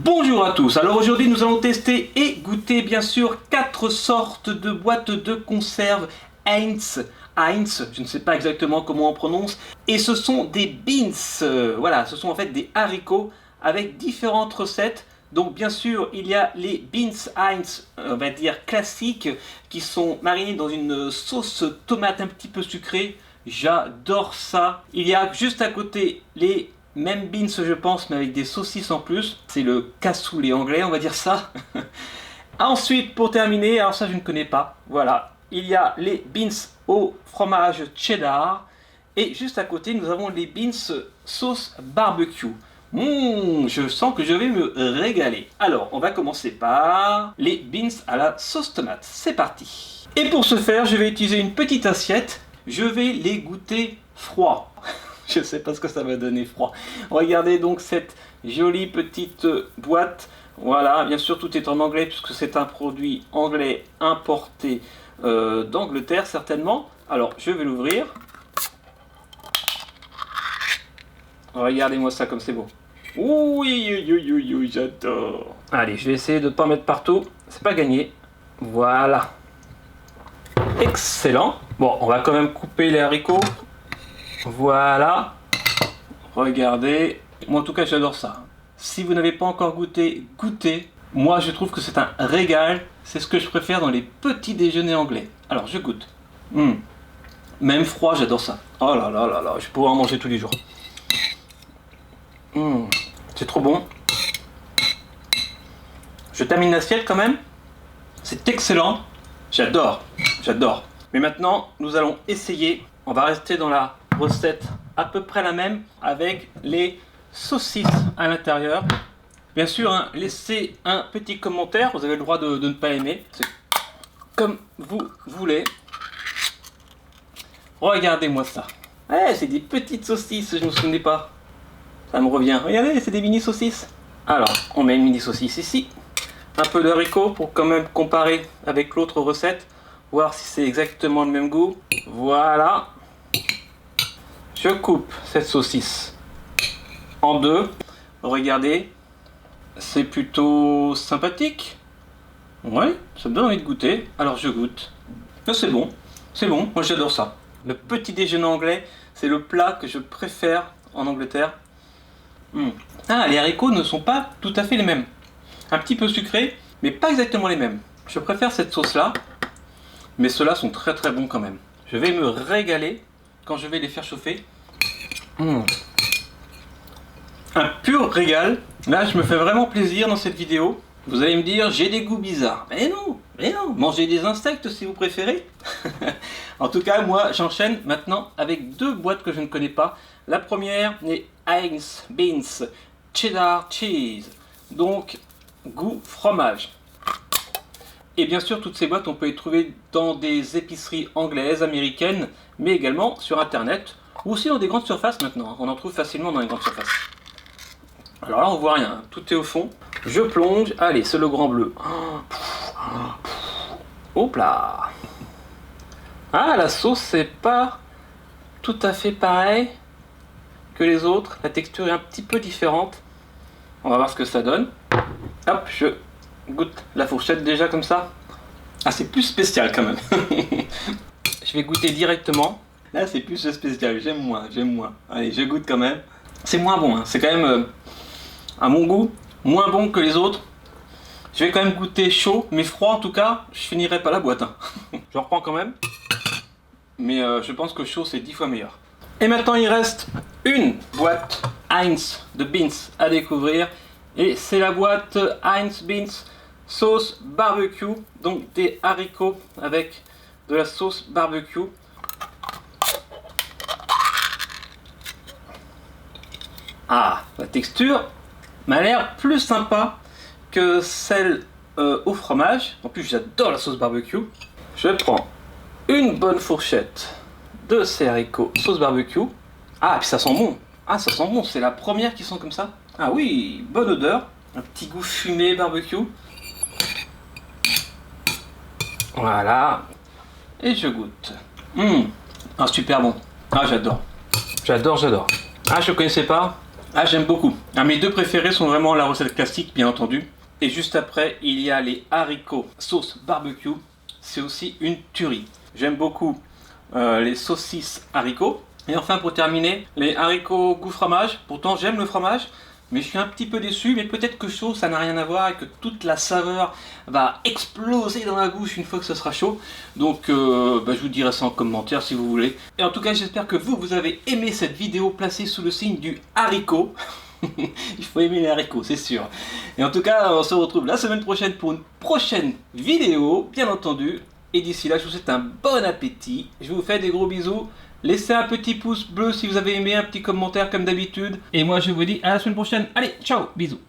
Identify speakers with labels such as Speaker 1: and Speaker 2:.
Speaker 1: Bonjour à tous, alors aujourd'hui nous allons tester et goûter bien sûr 4 sortes de boîtes de conserve Heinz, je ne sais pas exactement comment on prononce, et ce sont des beans, voilà, ce sont en fait des haricots avec différentes recettes. Donc bien sûr il y a les beans Heinz, on va dire classiques, qui sont marinés dans une sauce tomate un petit peu sucrée, j'adore ça. Il y a juste à côté les même beans je pense, mais avec des saucisses en plus. C'est le cassoulet anglais, on va dire ça. Ensuite, pour terminer, alors ça je ne connais pas, voilà, il y a les beans au fromage cheddar. Et juste à côté, nous avons les beans sauce barbecue. Je sens que je vais me régaler. Alors, on va commencer par les beans à la sauce tomate. C'est parti. Et pour ce faire, je vais utiliser une petite assiette. Je vais les goûter froids. Je ne sais pas ce que ça va donner froid. Regardez donc cette jolie petite boîte. Voilà, bien sûr tout est en anglais puisque c'est un produit anglais importé d'Angleterre certainement. Alors je vais l'ouvrir. Regardez-moi ça comme c'est beau. Oui, j'adore. Allez, je vais essayer de ne pas mettre partout. C'est pas gagné. Voilà. Excellent. Bon, on va quand même couper les haricots. Voilà, regardez, moi en tout cas j'adore ça. Si vous n'avez pas encore goûté, goûtez. Moi je trouve que c'est un régal, c'est ce que je préfère dans les petits déjeuners anglais. Alors je goûte. Même froid, j'adore ça. Oh là là là là, je vais pouvoir en manger tous les jours. C'est trop bon. Je termine l'assiette quand même. C'est excellent. J'adore, j'adore. Mais maintenant, nous allons essayer. On va rester dans la recette à peu près la même avec les saucisses à l'intérieur. Bien sûr, hein, laissez un petit commentaire, vous avez le droit de ne pas aimer, c'est comme vous voulez. Regardez-moi ça. Ouais, c'est des petites saucisses, je ne me souvenais pas. Ça me revient. Regardez, c'est des mini saucisses. Alors, on met une mini saucisse ici. Un peu de haricots pour quand même comparer avec l'autre recette. Voir si c'est exactement le même goût. Voilà. Je coupe cette saucisse en deux. Regardez, c'est plutôt sympathique. Ouais, ça me donne envie de goûter. Alors je goûte. C'est bon, moi j'adore ça. Le petit déjeuner anglais, c'est le plat que je préfère en Angleterre. Ah, les haricots ne sont pas tout à fait les mêmes. Un petit peu sucrés, mais pas exactement les mêmes. Je préfère cette sauce-là, mais ceux-là sont très très bons quand même. Je vais me régaler quand je vais les faire chauffer. Un pur régal. Là, je me fais vraiment plaisir dans cette vidéo. Vous allez me dire, j'ai des goûts bizarres. Mais non, mangez des insectes si vous préférez. En tout cas, moi, j'enchaîne maintenant avec 2 boîtes que je ne connais pas. La première est Heinz Beans Cheddar Cheese. Donc, goût fromage. Et bien sûr, toutes ces boîtes, on peut les trouver dans des épiceries anglaises, américaines, mais également sur Internet, ou aussi dans des grandes surfaces maintenant. On en trouve facilement dans les grandes surfaces. Alors là, on voit rien, tout est au fond. Je plonge, allez, c'est le grand bleu. Hop là. Ah, la sauce, c'est pas tout à fait pareil que les autres. La texture est un petit peu différente. On va voir ce que ça donne. Hop, je goûte la fourchette déjà comme ça. Ah, c'est plus spécial quand même. Je vais goûter directement. Là, c'est plus spécial, j'aime moins. Allez, je goûte quand même. C'est moins bon, hein. C'est quand même, à mon goût, moins bon que les autres. Je vais quand même goûter chaud, mais froid en tout cas, je finirai pas la boîte. Hein. Je reprends quand même. Mais je pense que chaud, c'est 10 fois meilleur. Et maintenant, il reste une boîte Heinz de beans à découvrir. Et c'est la boîte Heinz Beans sauce barbecue. Donc des haricots avec de la sauce barbecue. Ah, la texture m'a l'air plus sympa que celle au fromage. En plus, j'adore la sauce barbecue. Je prends une bonne fourchette de ces haricots sauce barbecue. Ah, puis ça sent bon. Ah, ça sent bon. C'est la première qui sent comme ça. Ah oui, bonne odeur. Un petit goût fumé barbecue. Voilà. Et je goûte. Ah, super bon. Ah, j'adore. Ah, je connaissais pas. Ah, j'aime beaucoup. Ah, mes deux préférés sont vraiment la recette classique, bien entendu. Et juste après, il y a les haricots sauce barbecue. C'est aussi une tuerie. J'aime beaucoup les saucisses haricots. Et enfin, pour terminer, les haricots goût fromage. Pourtant, j'aime le fromage, mais je suis un petit peu déçu. Mais peut-être que chaud, ça n'a rien à voir et que toute la saveur va exploser dans la bouche une fois que ce sera chaud. Donc, je vous dirai ça en commentaire si vous voulez. Et en tout cas, j'espère que vous avez aimé cette vidéo placée sous le signe du haricot. Il faut aimer les haricots, c'est sûr. Et en tout cas, on se retrouve la semaine prochaine pour une prochaine vidéo, bien entendu. Et d'ici là, je vous souhaite un bon appétit. Je vous fais des gros bisous. Laissez un petit pouce bleu si vous avez aimé, un petit commentaire comme d'habitude. Et moi, je vous dis à la semaine prochaine. Allez, ciao, bisous.